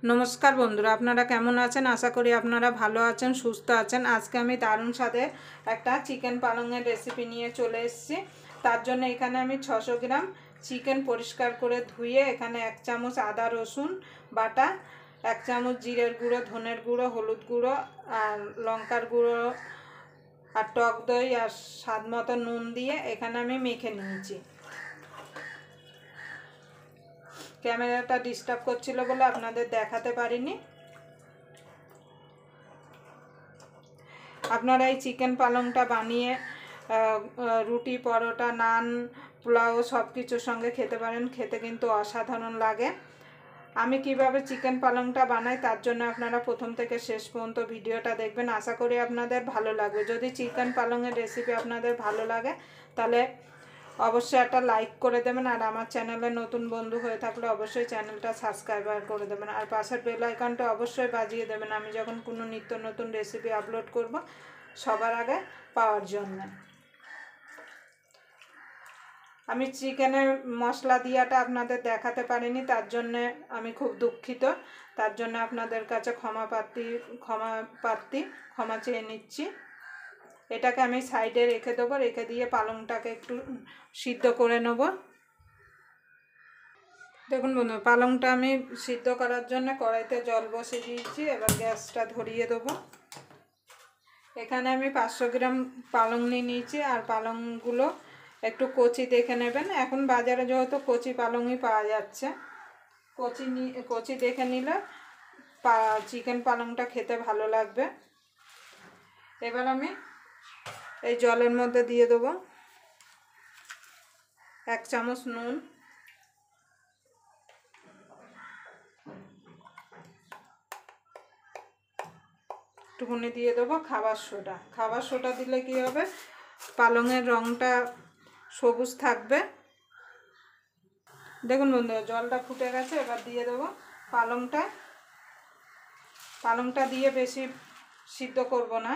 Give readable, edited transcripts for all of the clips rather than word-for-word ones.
नमस्कार बंधुरा आपनारा केमन आছেন आशा करी आपनारा भालो आছেন सुस्थ आছেন। आज के आमी दारुण स्वादे एकटा चिकेन पालंगेर रेसिपि निये चले एसेछि। तार जोन्नो एखाने आमी 600 ग्राम चिकेन परिष्कार करे धुए एखाने 1 चामच आदा रसुन बाटा, 1 चामच जिरेर गुड़ो, धनेर गुड़ो, हलुद गुड़ो और लंकार गुड़ो और टक दई और स्वाद मतो नुन दिए एखाने आमी मेखे निয়েছি। ক্যামেরাটা ডিস্টার্ব করছিল বলে আপনাদের দেখাতে পারিনি। আপনারা এই চিকেন পালংটা বানিয়ে রুটি, পরোটা, নান, পোলাও সব কিছুর সঙ্গে খেতে পারেন। খেতে কিন্তু অসাধারণ লাগে। আমি কিভাবে চিকেন পালংটা বানাই তার জন্য আপনারা প্রথম থেকে শেষ পর্যন্ত ভিডিওটা দেখবেন। আশা করি আপনাদের ভালো লাগবে। যদি চিকেন পালংয়ের রেসিপি আপনাদের ভালো লাগে তাহলে অবশ্যই একটা লাইক করে দেবেন আর আমার চ্যানেলে নতুন বন্ধু হয়ে থাকলে অবশ্যই চ্যানেলটা সাবস্ক্রাইব করে দেবেন আর পাশের বেল আইকনটা অবশ্যই বাজিয়ে দেবেন আমি যখন কোনো নিত্য নতুন রেসিপি আপলোড করব সবার আগে পাওয়ার জন্য। আমি চিকেনের মশলা দিয়াটা আপনাদের দেখাতে পারিনি তার জন্য আমি খুব দুঃখিত। তার জন্য আপনাদের কাছে ক্ষমা চেয়ে নিচ্ছি। এটাকে আমি সাইডে রেখে দেবো। রেখে দিয়ে পালংটাকে একটু সিদ্ধ করে নেব। দেখুন বন্ধু, পালংটা আমি সিদ্ধ করার জন্য কড়াইতে জল বসিয়ে দিয়েছি। এবার গ্যাসটা ধরিয়ে দেবো। এখানে আমি 500 গ্রাম পালং নিয়ে নিয়েছি আর পালংগুলো একটু কচি দেখে নেবেন। এখন বাজারে যেহেতু কচি পালংই পাওয়া যাচ্ছে, কচি দেখে নিলে চিকেন পালংটা খেতে ভালো লাগবে। এবার আমি এই জলের মধ্যে দিয়ে দেবো 1 চামচ নুন, একটুখানি দিয়ে দেবো খাবার সোডা। খাবার সোডা দিলে কি হবে, পালংয়ের রঙটা সবুজ থাকবে। দেখুন বন্ধুরা, জলটা ফুটে গেছে। এবার দিয়ে দেবো পালংটা দিয়ে বেশি সিদ্ধ করব না।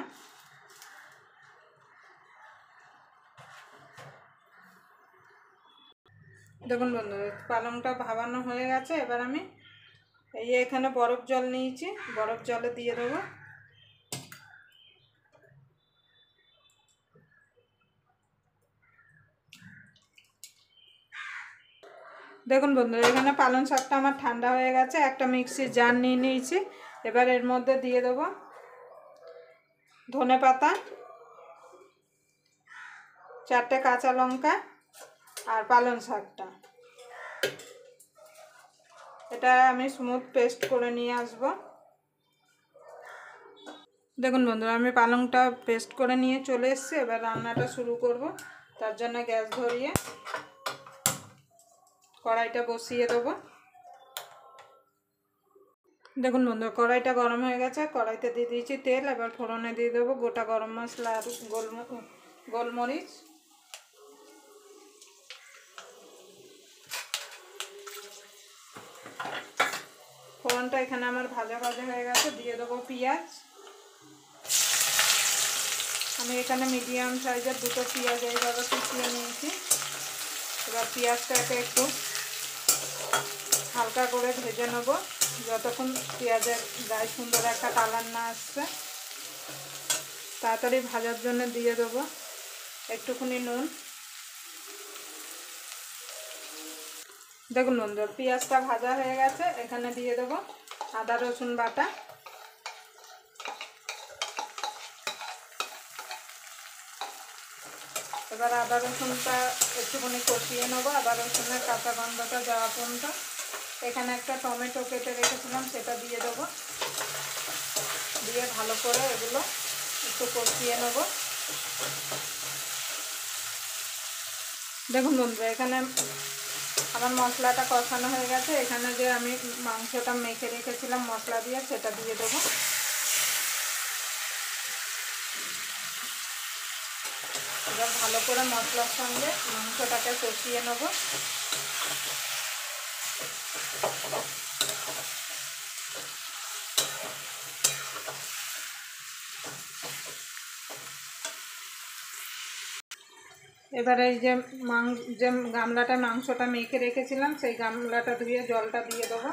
দেখুন বন্ধুরা, পালংটা ভাবানো হয়ে গেছে। এবার আমি এখানে বরফ জল নিয়েছি, বরফ জলে দিয়ে দেবো। দেখুন বন্ধুরা, এখানে পালং শাকটা আমার ঠান্ডা হয়ে গেছে। একটা মিক্সির জার নিয়ে নিয়েছি। এবার এর মধ্যে দিয়ে দেবো ধনে পাতা, 4টে কাঁচা লঙ্কা আর পালং শাকটা। এটা আমি স্মুথ পেস্ট করে নিয়ে আসব। দেখুন বন্ধুরা, আমি পালংটা পেস্ট করে নিয়ে চলে এসেছি। এবার রান্নাটা শুরু করব। তার জন্য গ্যাস ধরিয়ে কড়াইটা বসিয়ে দেবো। দেখুন বন্ধুরা, কড়াইটা গরম হয়ে গেছে। কড়াইতে দিয়ে দিয়েছি তেল। এবার ফোড়নে দিয়ে দেবো গোটা গরম মশলা আর গোলমরিচ। ফোড়নটা এখানে আমার ভাজা হয়ে গেছে। দিয়ে দেবো পেঁয়াজ। আমি এখানে মিডিয়াম সাইজের 2টো পেঁয়াজ এইভাবে কুচিয়ে নিয়েছি। এবার পেঁয়াজটাকে একটু হালকা করে ভেজে নেব যতক্ষণ পেঁয়াজের গায়ে সুন্দর একটা কালার না আসছে। তাড়াতাড়ি ভাজার জন্য দিয়ে দেবো একটুখানি নুন। দেখুন বন্ধুরা, পেঁয়াজটা ভাজা হয়ে গেছে। এখানে দিয়ে দেবো আদা রসুন বাটা। এবার আদা রসুনটা একটুখানি কষিয়ে নেবো। আদা রসুনের কাঁচা গন্ধটা যাওয়া পর্যন্ত। এখানে একটা টমেটো কেটে রেখেছিলাম, সেটা দিয়ে দেবো। দিয়ে ভালো করে এগুলো একটু কষিয়ে নেব। দেখুন বন্ধুরা, এখানে আমার মশলাটা কষানো হয়ে গেছে। এখানে যে আমি মাংসটা মেখে রেখেছিলাম মশলা দিয়ে, সেটা দিয়ে দেবো। এবার ভালো করে মশলার সঙ্গে মাংসটাকে কষিয়ে নেব। এবারে এই যে গামলাটা মাংসটা মেখে রেখেছিলাম সেই গামলাটা ধুয়ে জলটা দিয়ে দেবো।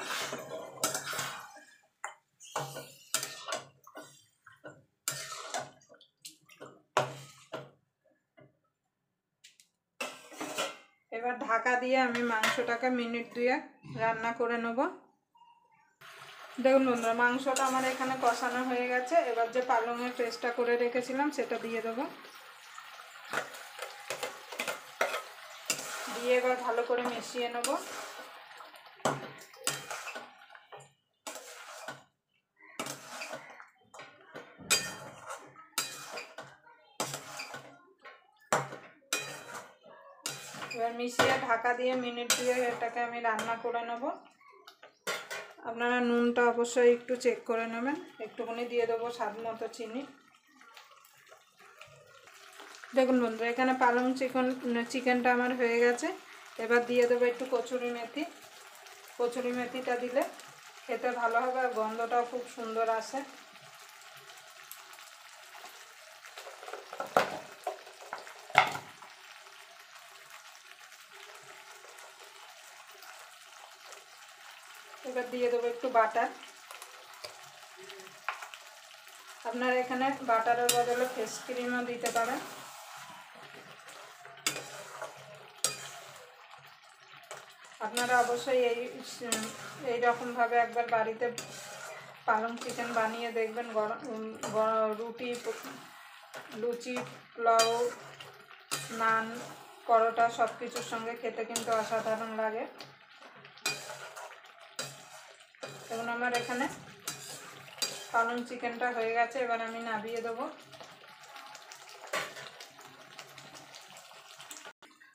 এবার ঢাকা দিয়ে আমি মাংসটাকে মিনিট 2 রান্না করে নেব। দেখুন বন্ধুরা, মাংসটা আমার এখানে কষানো হয়ে গেছে। এবার যে পালংয়ের পেস্টটা করে রেখেছিলাম সেটা দিয়ে দেবো। দিয়ে এবার ভালো করে মিশিয়ে নেব। এবার মিশিয়ে ঢাকা দিয়ে মিনিট 2 এটাকে আমি রান্না করে নেব। আপনারা নুনটা অবশ্যই একটু চেক করে নেবেন। একটুখানি দিয়ে দেবো স্বাদ মতো চিনি। দেখুন বন্ধুরা, এখানে পালং চিকেনটা আমার হয়ে গেছে। এবার দিয়ে দেবো একটু কচুরি মেথি। কচুরি মেথিটা দিলে খেতে ভালো হবে আর গন্ধটাও খুব সুন্দর আসে। এবার দিয়ে দেবো একটু বাটার। আপনারা এখানে বাটারের বদলে ফ্রেশ ক্রিমও দিতে পারেন। আপনারা অবশ্যই এই রকমভাবে একবার বাড়িতে পালং চিকেন বানিয়ে দেখবেন। রুটি, লুচি, পোলাও, নান, পরোটা সব কিছুর সঙ্গে খেতে কিন্তু অসাধারণ লাগে। এবং আমার এখানে পালং চিকেনটা হয়ে গেছে। এবার আমি নামিয়ে দেবো।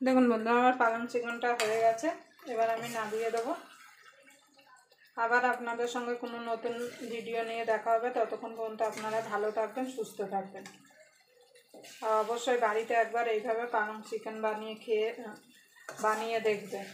দেখুন বন্ধুরা, আমার পালং চিকেনটা হয়ে গেছে। এবার আমি নামিয়ে দেবো। আবার আপনাদের সঙ্গে কোনো নতুন ভিডিও নিয়ে দেখা হবে। ততক্ষণ পর্যন্ত আপনারা ভালো থাকবেন, সুস্থ থাকবেন। আর অবশ্যই বাড়িতে একবার এইভাবে পালং চিকেন বানিয়ে দেখবেন।